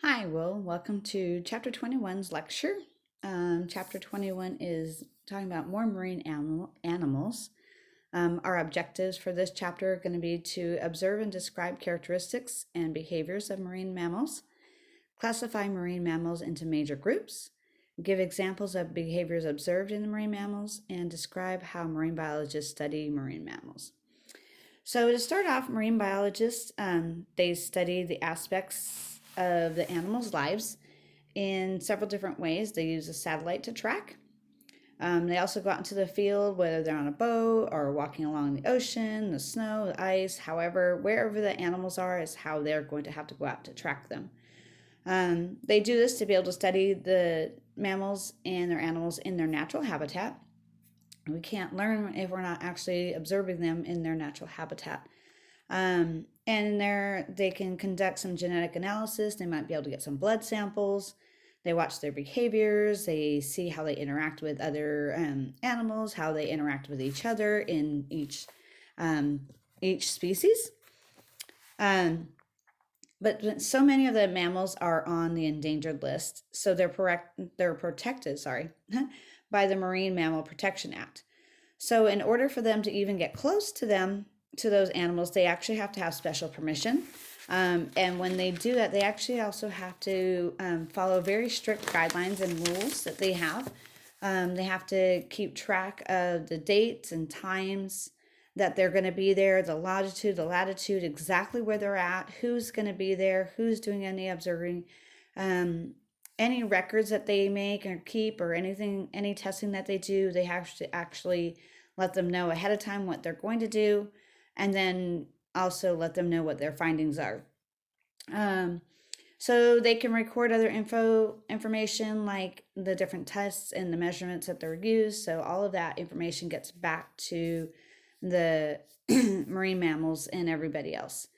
Hi, Will. Welcome to Chapter 21's lecture. Chapter 21 is talking about more marine animals. Our objectives for this chapter are going to be to observe and describe characteristics and behaviors of marine mammals, classify marine mammals into major groups, give examples of behaviors observed in the marine mammals, and describe how marine biologists study marine mammals. So to start off, marine biologists, they study the aspects of the animals' lives in several different ways. They use a satellite to track. They also go out into the field, whether they're on a boat or walking along the ocean, the snow, the ice, however, wherever the animals are is how they're going to have to go out to track them. They do this to be able to study the mammals and their animals in their natural habitat. We can't learn if we're not actually observing them in their natural habitat. And they can conduct some genetic analysis. They might be able to get some blood samples. They watch their behaviors. They see how they interact with other animals, how they interact with each other in each species. But so many of the mammals are on the endangered list, so they're protected, by the Marine Mammal Protection Act. So in order for them to even get close to those animals, they actually have to have special permission. And when they do that, they actually also have to follow very strict guidelines and rules that they have. They have to keep track of the dates and times that they're going to be there, the longitude, the latitude, exactly where they're at, who's going to be there, who's doing any observing, any records that they make or keep, or any testing that they do. They have to actually let them know ahead of time what they're going to do, and then also let them know what their findings are. So they can record other information like the different tests and the measurements that they're used. So all of that information gets back to the marine mammals and everybody else.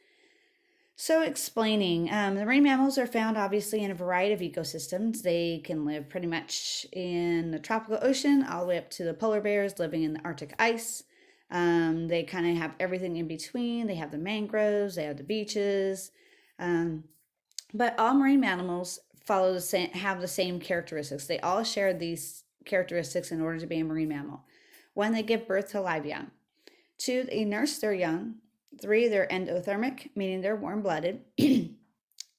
So explaining, the marine mammals are found obviously in a variety of ecosystems. They can live pretty much in the tropical ocean all the way up to the polar bears living in the Arctic ice. They kind of have everything in between. They have the mangroves, they have the beaches. But all marine mammals have the same characteristics. They all share these characteristics in order to be a marine mammal. 1, they give birth to live young. 2, they nurse their young. 3, they're endothermic, meaning they're warm-blooded.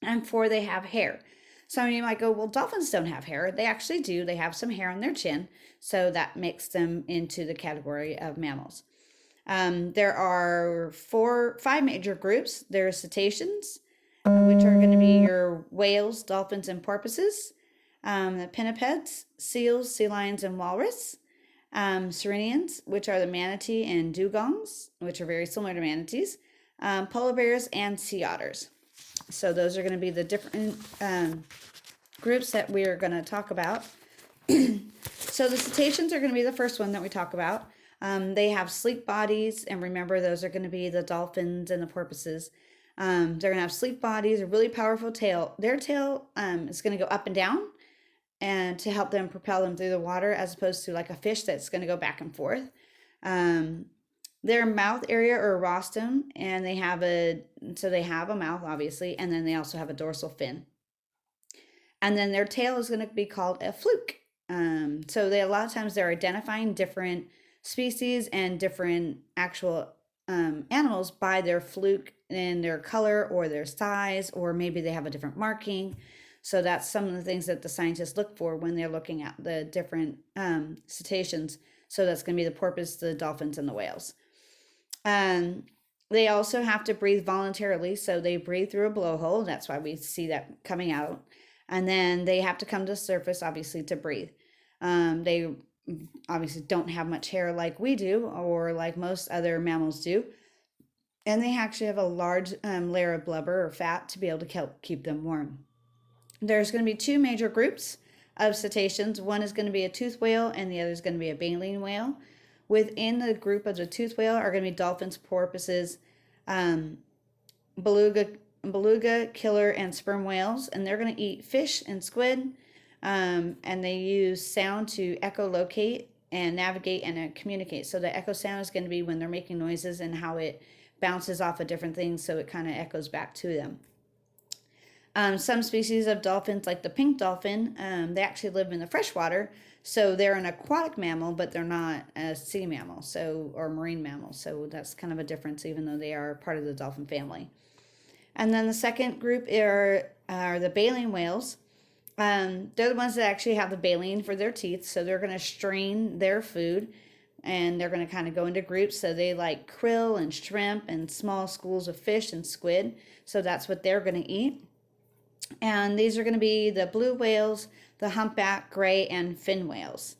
And 4, they have hair. Some of you might go, well, dolphins don't have hair. They actually do. They have some hair on their chin, so that makes them into the category of mammals. There are 5 major groups. There are cetaceans, which are going to be your whales, dolphins, and porpoises. The pinnipeds, seals, sea lions, and walrus. Sirenians, which are the manatee and dugongs, which are very similar to manatees, polar bears, and sea otters. So those are going to be the different groups that we are going to talk about. So the cetaceans are going to be the first one that we talk about. They have sleek bodies, and remember, those are going to be the dolphins and the porpoises. They're going to have sleek bodies, a really powerful tail. Their tail is going to go up and down, and to help them propel them through the water, as opposed to like a fish that's going to go back and forth. Their mouth area or rostrum, and they have a mouth, obviously, and then they also have a dorsal fin. And then their tail is going to be called a fluke. So a lot of times they're identifying different species and different actual animals by their fluke and their color or their size, or maybe they have a different marking. So that's some of the things that the scientists look for when they're looking at the different cetaceans. So that's going to be the porpoise, the dolphins, and the whales. They also have to breathe voluntarily. So they breathe through a blowhole. That's why we see that coming out. And then they have to come to the surface, obviously, to breathe. They obviously don't have much hair like we do, or like most other mammals do. And they actually have a large layer of blubber or fat to be able to help keep them warm. There's going to be 2 major groups of cetaceans. One is going to be a toothed whale, and the other is going to be a baleen whale. Within the group of the toothed whale are going to be dolphins, porpoises, beluga, killer, and sperm whales, and they're going to eat fish and squid, and they use sound to echolocate and navigate and communicate. So the echo sound is going to be when they're making noises and how it bounces off of different things, so it kind of echoes back to them. Some species of dolphins, like the pink dolphin, they actually live in the freshwater. So they're an aquatic mammal, but they're not a sea mammal, so or marine mammal. So that's kind of a difference, even though they are part of the dolphin family. And then the second group are the baleen whales. They're the ones that actually have the baleen for their teeth, so they're going to strain their food, and they're going to kind of go into groups. So they like krill and shrimp and small schools of fish and squid. So that's what they're going to eat. And these are going to be the blue whales, the humpback, gray, and fin whales.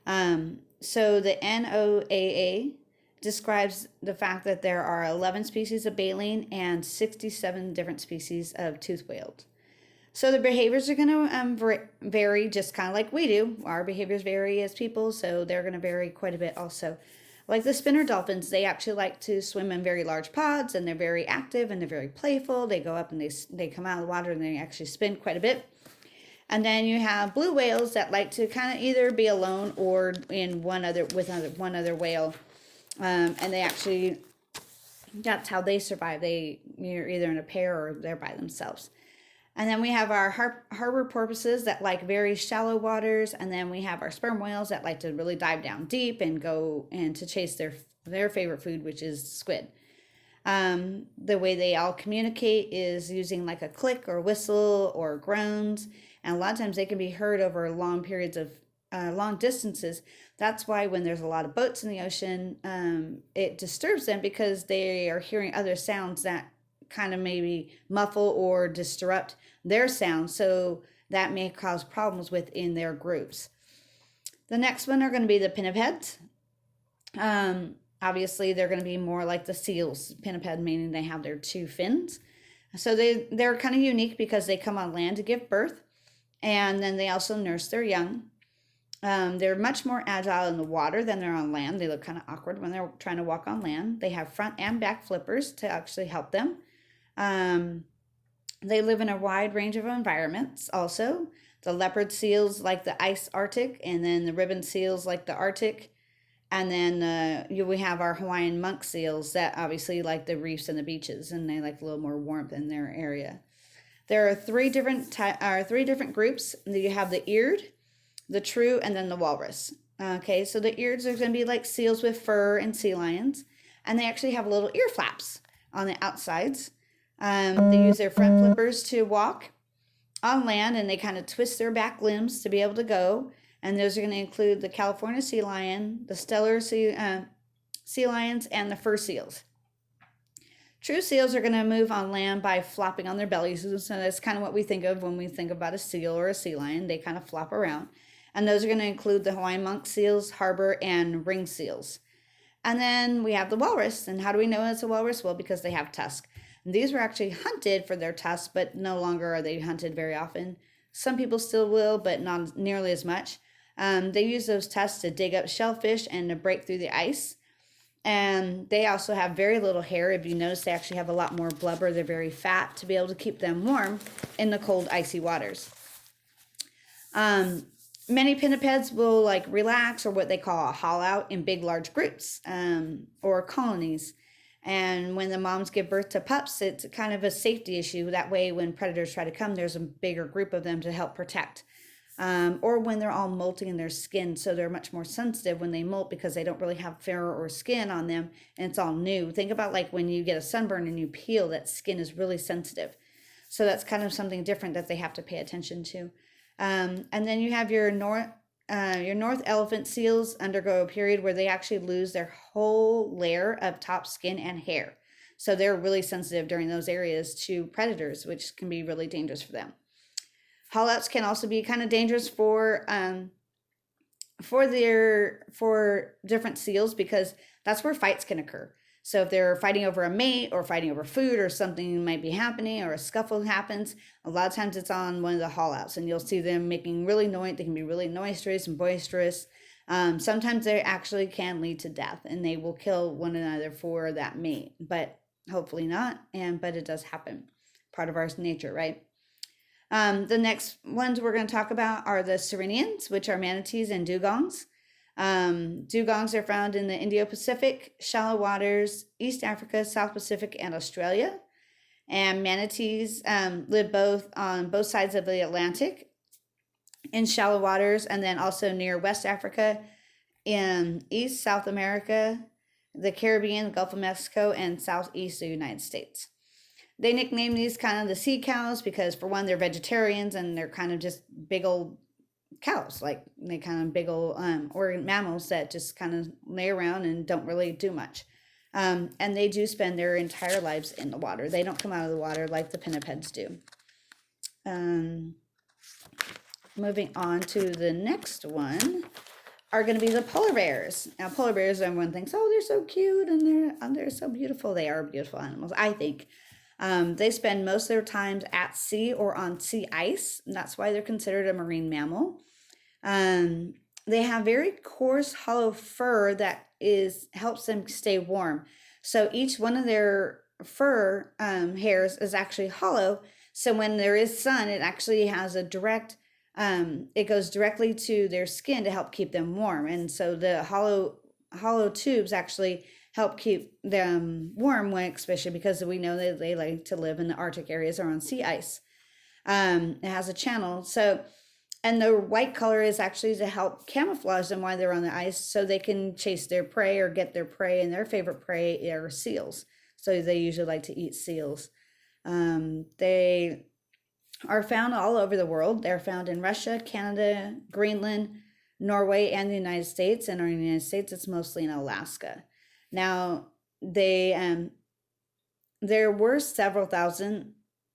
So the NOAA describes the fact that there are 11 species of baleen and 67 different species of toothed whales. So the behaviors are going to vary, just kind of like we do. Our behaviors vary as people, so they're going to vary quite a bit also. Like the spinner dolphins, they actually like to swim in very large pods, and they're very active and they're very playful. They go up and they come out of the water and they actually spin quite a bit. And then you have blue whales that like to kind of either be alone or in one other whale, and they actually, that's how they survive. You're either in a pair or they're by themselves. And then we have our harbor porpoises that like very shallow waters. And then we have our sperm whales that like to really dive down deep and go and to chase their favorite food, which is squid. The way they all communicate is using like a click or whistle or groans. And a lot of times they can be heard over long periods of long distances. That's why when there's a lot of boats in the ocean, it disturbs them because they are hearing other sounds that kind of maybe muffle or disrupt their sound, so that may cause problems within their groups. The next one are going to be the pinnipeds. Obviously they're going to be more like the seals. Pinniped meaning they have their two fins, so they're kind of unique because they come on land to give birth, and then they also nurse their young. They're much more agile in the water than they're on land. They look kind of awkward when they're trying to walk on land. They have front and back flippers to actually help them. They live in a wide range of environments also. The leopard seals like the ice Arctic, and then the ribbon seals like the Arctic. And then we have our Hawaiian monk seals that obviously like the reefs and the beaches, and they like a little more warmth in their area. There are three different groups. You have the eared, the true, and then the walrus. Okay, so the eareds are going to be like seals with fur and sea lions, and they actually have little ear flaps on the outsides. They use their front flippers to walk on land, and they kind of twist their back limbs to be able to go. And those are going to include the California sea lion, the Steller sea lions, and the fur seals. True seals are going to move on land by flopping on their bellies. So that's kind of what we think of when we think about a seal or a sea lion. They kind of flop around. And those are going to include the Hawaiian monk seals, harbor, and ring seals. And then we have the walrus. And how do we know it's a walrus? Well, because they have tusks. And these were actually hunted for their tusks, but no longer are they hunted very often. Some people still will, but not nearly as much. They use those tusks to dig up shellfish and to break through the ice. And they also have very little hair. If you notice, they actually have a lot more blubber. They're very fat to be able to keep them warm in the cold, icy waters. Many pinnipeds will like relax, or what they call a haul out, in big, large groups or colonies. And when the moms give birth to pups, it's kind of a safety issue. That way, when predators try to come, there's a bigger group of them to help protect. Or when they're all molting in their skin, so they're much more sensitive when they molt because they don't really have fur or skin on them, and it's all new. Think about like when you get a sunburn and you peel, that skin is really sensitive. So that's kind of something different that they have to pay attention to. And then you have your north elephant seals undergo a period where they actually lose their whole layer of top skin and hair. So they're really sensitive during those areas to predators, which can be really dangerous for them. Haul-outs can also be kind of dangerous for different seals, because that's where fights can occur. So if they're fighting over a mate or fighting over food, or something might be happening, or a scuffle happens, a lot of times it's on one of the haul-outs, and you'll see them making really noise. They can be really noisy and boisterous. Sometimes they actually can lead to death, and they will kill one another for that mate, but hopefully not. But it does happen. Part of our nature, right? The next ones we're going to talk about are the sirenians, which are manatees and dugongs. Dugongs are found in the Indo-Pacific, shallow waters, East Africa, South Pacific, and Australia. And manatees live both on both sides of the Atlantic in shallow waters, and then also near West Africa, in East South America, the Caribbean, the Gulf of Mexico, and southeast of the United States. They nickname these kind of the sea cows because, for one, they're vegetarians and they're kind of just big old cows, like they kind of big old organ mammals that just kind of lay around and don't really do much. And they do spend their entire lives in the water. They don't come out of the water like the pinnipeds do. Moving on to the next one are going to be the polar bears. Now, polar bears, everyone thinks, oh, they're so cute and they're so beautiful. They are beautiful animals, I think. They spend most of their time at sea or on sea ice, and that's why they're considered a marine mammal. They have very coarse, hollow fur that helps them stay warm. So each one of their fur hairs is actually hollow. So when there is sun, it actually has a direct, it goes directly to their skin to help keep them warm. And so the hollow tubes actually help keep them warm, especially because we know that they like to live in the Arctic areas or on sea ice. It has a channel. So, and the white color is actually to help camouflage them while they're on the ice so they can chase their prey or get their prey. And their favorite prey are seals. So they usually like to eat seals. They are found all over the world. They're found in Russia, Canada, Greenland, Norway, and the United States. And in the United States, it's mostly in Alaska. Now, there were several thousand,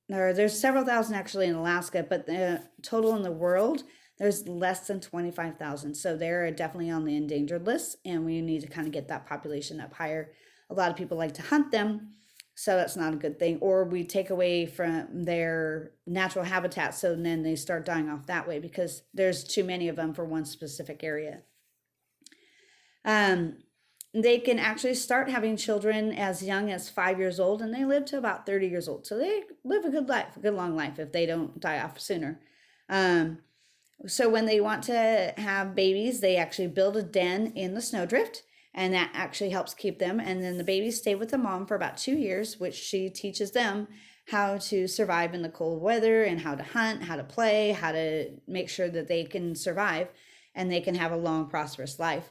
or there's several thousand actually in Alaska, but the total in the world, there's less than 25,000. So they're definitely on the endangered list, and we need to kind of get that population up higher. A lot of people like to hunt them, so that's not a good thing. Or we take away from their natural habitat, so then they start dying off that way because there's too many of them for one specific area. They can actually start having children as young as 5 years old, and they live to about 30 years old. So they live a good life, a good long life if they don't die off sooner. So when they want to have babies, they actually build a den in the snowdrift, and that actually helps keep them. And then the babies stay with the mom for about 2 years, which she teaches them how to survive in the cold weather and how to hunt, how to play, how to make sure that they can survive and they can have a long, prosperous life.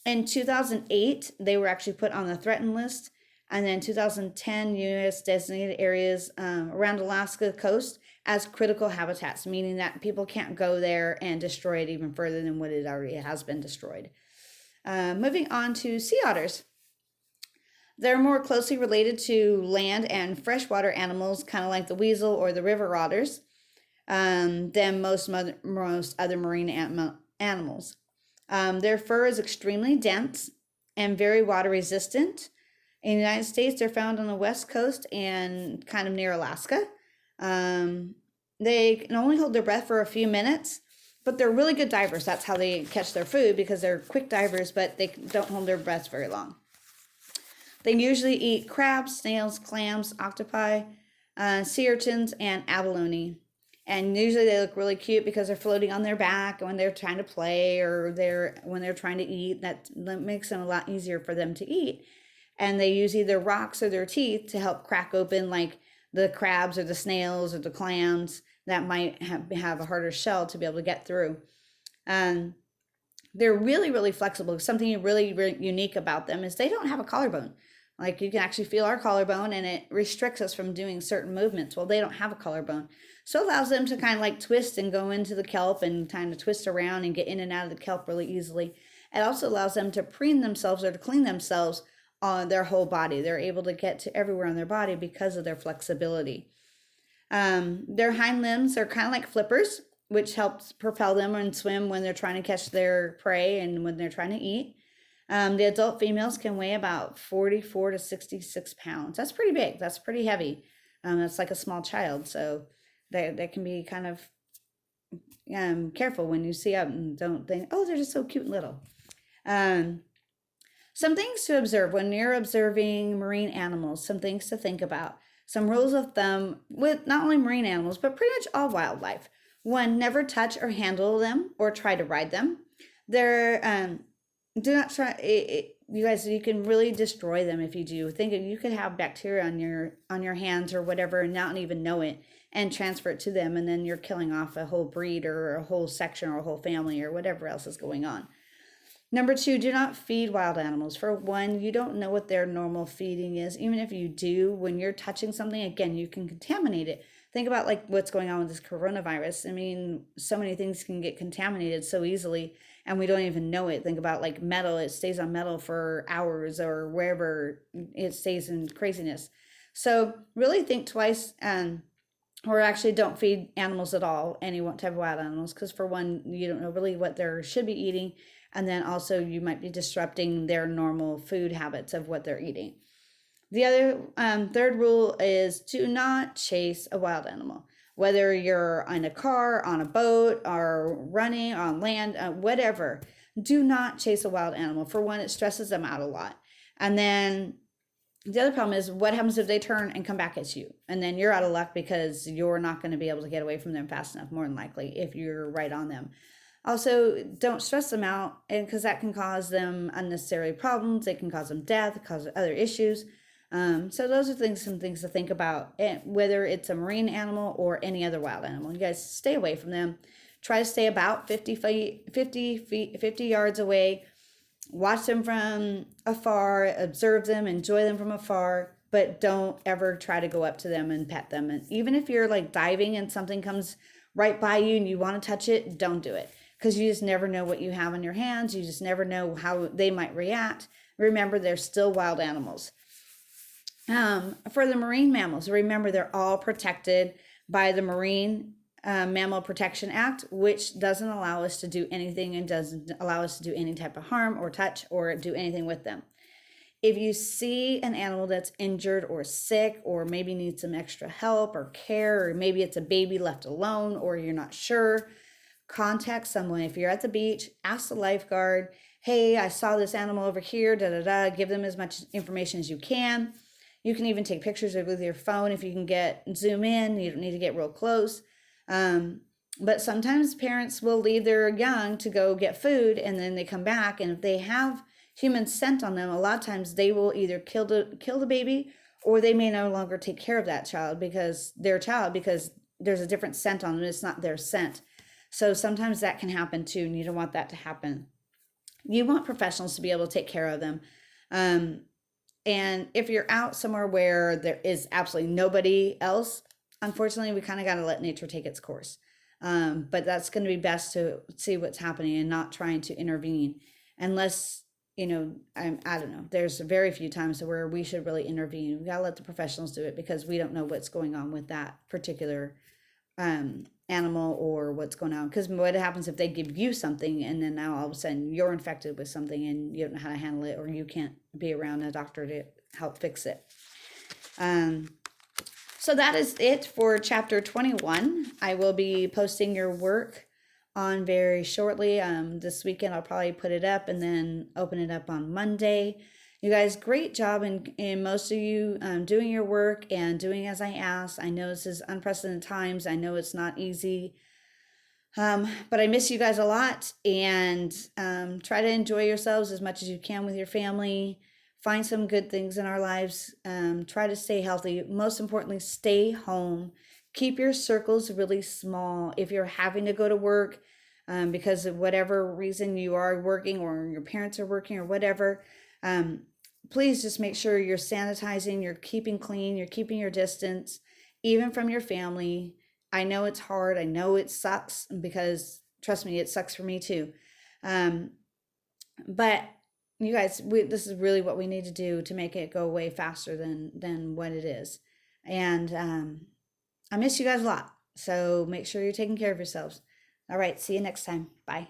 In 2008, they were actually put on the threatened list. And then 2010, U.S. designated areas around Alaska coast as critical habitats, meaning that people can't go there and destroy it even further than what it already has been destroyed. Moving on to sea otters. They're more closely related to land and freshwater animals, kind of like the weasel or the river otters, than most other marine animals. Their fur is extremely dense and very water resistant. In the United States, they're found on the West Coast and kind of near Alaska. They can only hold their breath for a few minutes, but they're really good divers. That's how they catch their food, because they're quick divers, but they don't hold their breath very long. They usually eat crabs, snails, clams, octopi, sea urchins, and abalone. And usually they look really cute because they're floating on their back when they're trying to play or when they're trying to eat. That makes them a lot easier for them to eat. And they use either rocks or their teeth to help crack open like the crabs or the snails or the clams that might have a harder shell to be able to get through. They're really, really flexible. Something really, really unique about them is they don't have a collarbone. Like, you can actually feel our collarbone and it restricts us from doing certain movements. Well, they don't have a collarbone. So it allows them to kind of like twist and go into the kelp and kind of twist around and get in and out of the kelp really easily. It also allows them to preen themselves or to clean themselves on their whole body. They're able to get to everywhere on their body because of their flexibility. Their hind limbs are kind of like flippers, which helps propel them and swim when they're trying to catch their prey and when they're trying to eat. The adult females can weigh about 44 to 66 pounds. That's pretty big. That's pretty heavy. It's like a small child. So they can be kind of careful when you see them and don't think, oh, they're just so cute and little. Some things to observe when you're observing marine animals, some things to think about. Some rules of thumb with not only marine animals, but pretty much all wildlife. One, never touch or handle them or try to ride them. Do not try. you guys, you can really destroy them if you do. Think of, you could have bacteria on your hands or whatever and not even know it and transfer it to them, and then you're killing off a whole breed or a whole section or a whole family or whatever else is going on. Number two, do not feed wild animals. For one, you don't know what their normal feeding is. Even if you do, when you're touching something, again, you can contaminate it. Think about like what's going on with this coronavirus. I mean, so many things can get contaminated so easily and we don't even know it. Think about like metal, it stays on metal for hours or wherever it stays in craziness. So really think twice, or actually don't feed animals at all, any one type of wild animals, because for one, you don't know really what they should be eating, and then also you might be disrupting their normal food habits of what they're eating. The other third rule is do not chase a wild animal. Whether you're in a car, on a boat, or running on land, whatever, do not chase a wild animal. For one, it stresses them out a lot. And then the other problem is what happens if they turn and come back at you? And then you're out of luck because you're not going to be able to get away from them fast enough, more than likely, if you're right on them. Also, don't stress them out, and because that can cause them unnecessary problems. It can cause them death, cause other issues. So those are some things to think about, whether it's a marine animal or any other wild animal. You guys stay away from them. Try to stay about 50 yards away. Watch them from afar, observe them, enjoy them from afar, but don't ever try to go up to them and pet them. And even if you're like diving and something comes right by you and you want to touch it, don't do it, because you just never know what you have in your hands. You just never know how they might react. Remember, they're still wild animals. For the marine mammals, remember they're all protected by the Marine Mammal Protection Act, which doesn't allow us to do anything and doesn't allow us to do any type of harm or touch or do anything with them. If you see an animal that's injured or sick or maybe needs some extra help or care, or maybe it's a baby left alone or you're not sure, contact someone. If you're at the beach, ask the lifeguard, hey, I saw this animal over here, give them as much information as you can. You can even take pictures of it with your phone if you can zoom in. You don't need to get real close. But sometimes parents will leave their young to go get food and then they come back, and if they have human scent on them, a lot of times they will either kill the baby, or they may no longer take care of that child because there's a different scent on them. It's not their scent. So sometimes that can happen too, and you don't want that to happen. You want professionals to be able to take care of them. And if you're out somewhere where there is absolutely nobody else, unfortunately, we kind of got to let nature take its course. But that's going to be best to see what's happening and not trying to intervene unless, I don't know. There's very few times where we should really intervene. We got to let the professionals do it because we don't know what's going on with that particular animal or what's going on. Because what happens if they give you something and then now all of a sudden you're infected with something and you don't know how to handle it, or you can't be around a doctor to help fix it. So that is it for chapter 21. I will be posting your work on very shortly. This weekend I'll probably put it up and then open it up on Monday. You guys, great job in most of you doing your work and doing as I asked. I know this is unprecedented times. I know it's not easy. But I miss you guys a lot, and try to enjoy yourselves as much as you can with your family. Find some good things in our lives. Try to stay healthy. Most importantly, stay home. Keep your circles really small. If you're having to go to work because of whatever reason you are working or your parents are working or whatever, please just make sure you're sanitizing, you're keeping clean, you're keeping your distance, even from your family. I know it's hard. I know it sucks, because trust me, it sucks for me too. But you guys, this is really what we need to do to make it go away faster than what it is. And I miss you guys a lot. So make sure you're taking care of yourselves. All right. See you next time. Bye.